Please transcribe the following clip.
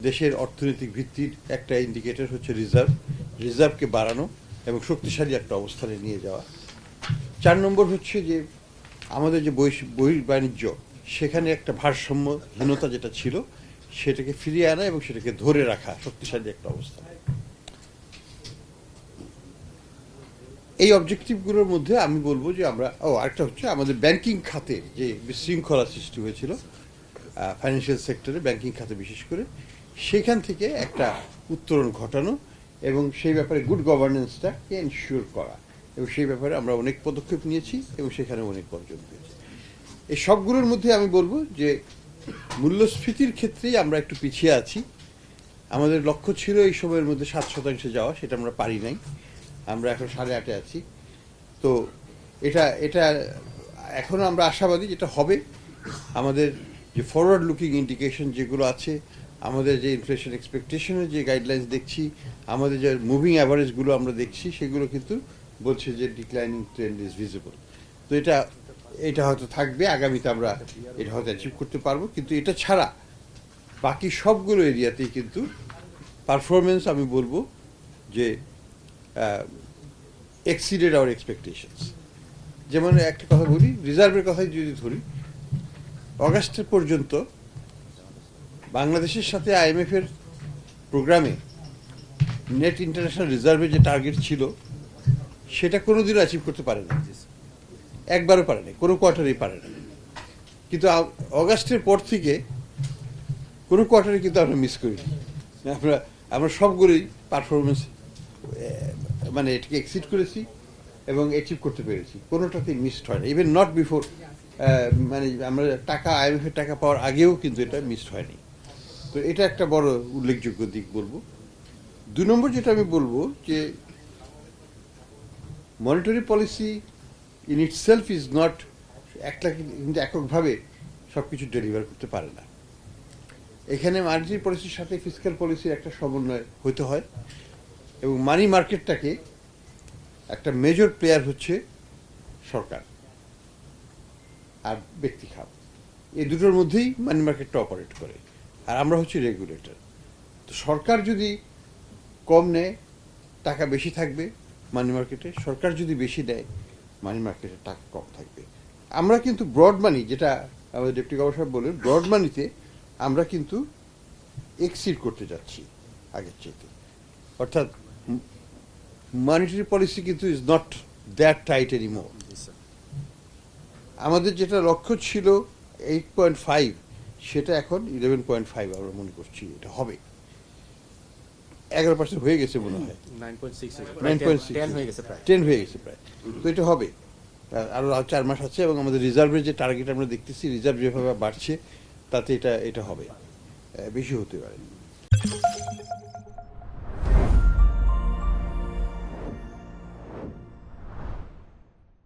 দেশের অর্থনৈতিক ভিত্তির একটা ইন্ডিকেটর হচ্ছে রিজার্ভকে বাড়ানো এবং শক্তিশালী একটা অবস্থানে নিয়ে যাওয়া। 4 নম্বর হচ্ছে যে আমাদের যে বহির্বাণিজ্য সেখানে একটা ভারসাম্যহীনতা যেটা ছিল সেটাকে ফিরিয়ে আনা এবং সেটাকে ধরে রাখা শক্তিশালী একটা অবস্থা। এই অবজেক্টিভগুলোর মধ্যে আমি বলবো যে আমরা আরেকটা হচ্ছে আমাদের ব্যাংকিং খাতে যে বিশৃঙ্খলা সৃষ্টি হয়েছিল ফাইন্যান্সিয়াল সেক্টরে, ব্যাংকিং খাতে বিশেষ করে, সেখান থেকে একটা উত্তরণ ঘটানো এবং সেই ব্যাপারে গুড গভর্নেন্সটাকে এনশিওর করা, এবং সেই ব্যাপারে আমরা অনেক পদক্ষেপ নিয়েছি এবং সেখানে অনেক অর্জন হয়েছে। এই সবগুলোর মধ্যে আমি বলবো যে মূল্যস্ফীতির ক্ষেত্রেই আমরা একটু পিছিয়ে আছি। আমাদের লক্ষ্য ছিল এই সময়ের মধ্যে 7% যাওয়া, সেটা আমরা পারি নাই, আমরা এখন 8.5 আছি। তো এটা এখনো আমরা আশাবাদী যেটা হবে। আমাদের যে ফরওয়ার্ড লুকিং ইন্ডিকেশন যেগুলো আছে, আমাদের যে ইনফ্লেশন এক্সপেকটেশনের যে গাইডলাইন্স দেখছি, আমাদের যে মুভিং অ্যাভারেজগুলো আমরা দেখছি, সেগুলো কিন্তু বলছে যে ডিক্লাইনিং ট্রেন্ড ইজ ভিজিবল। তো এটা হয়তো থাকবে আগামীতে, আমরা এটা হয়তো অ্যাচিভ করতে পারবো। কিন্তু এটা ছাড়া বাকি সবগুলো এরিয়াতেই কিন্তু পারফরমেন্স আমি বলবো যে এক্সিডেড আওয়ার এক্সপেকটেশনস। যেমন একটা কথা বলি, রিজার্ভের কথাই যদি ধরি, অগাস্টের পর্যন্ত বাংলাদেশের সাথে IMF এর প্রোগ্রামে নেট ইন্টারন্যাশনাল রিজার্ভের যে টার্গেট ছিল সেটা কোনোদিনও অ্যাচিভ করতে পারে না, একবারও পারে না, কোনো কোয়ার্টারেই পারে না। কিন্তু অগাস্টের পর থেকে কোনো কোয়ার্টারে কিন্তু আমরা মিস করিনি। আমরা সবগুলোই পারফরমেন্স মানে এটাকে এক্সিড করেছি এবং অ্যাচিভ করতে পেরেছি, কোনোটাতেই মিসড হয় না। ইভেন নট বিফোর, মানে আমরা IMF এর টাকা পাওয়ার আগেও কিন্তু এটা মিসড হয়নি। তো এটা একটা বড় উল্লেখযোগ্য দিক বলবো। 2 নম্বর যেটা আমি বলবো যে monetary policy in itself is not, কিন্তু এককভাবে সব কিছু ডেলিভার করতে পারে না। এখানে মনিটারি পলিসির সাথে ফিসক্যাল পলিসির একটা সমন্বয় হতে হয়, এবং মানি মার্কেটটাকে একটা মেজর প্লেয়ার হচ্ছে সরকার আর ব্যক্তি খাত, এই দুটোর মধ্যেই মানি মার্কেটটা অপারেট করে, আর আমরা হচ্ছে রেগুলেটর। তো সরকার যদি কম নেয়, টাকা বেশি থাকবে মানি মার্কেটে, সরকার যদি বেশি নেয়, মানি মার্কেটে টাকা কম থাকবে। আমরা কিন্তু ব্রড মানি, যেটা আমাদের ডেপুটি গভর্নর সাহেব বললেন, ব্রড মানিতে আমরা কিন্তু এক্সিড করতে যাচ্ছি আগের চাইতে। অর্থাৎ মনিটারি পলিসি কিন্তু is not that tight anymore. আমাদের যেটা লক্ষ্য ছিল 8.5, সেটা এখন 11.5 আমরা মনে করছি এটা হবে। 11% হয়ে গেছে মনে হয়, 9.6 10 হয়ে গেছে প্রায়। তো এটা হবে, আরো 4 মাস আছে, এবং আমাদের রিজার্ভের যে টার্গেট আমরা দেখতেছি, রিজার্ভ যেভাবে বাড়ছে তাতে এটা হবে, বেশি হতে পারে।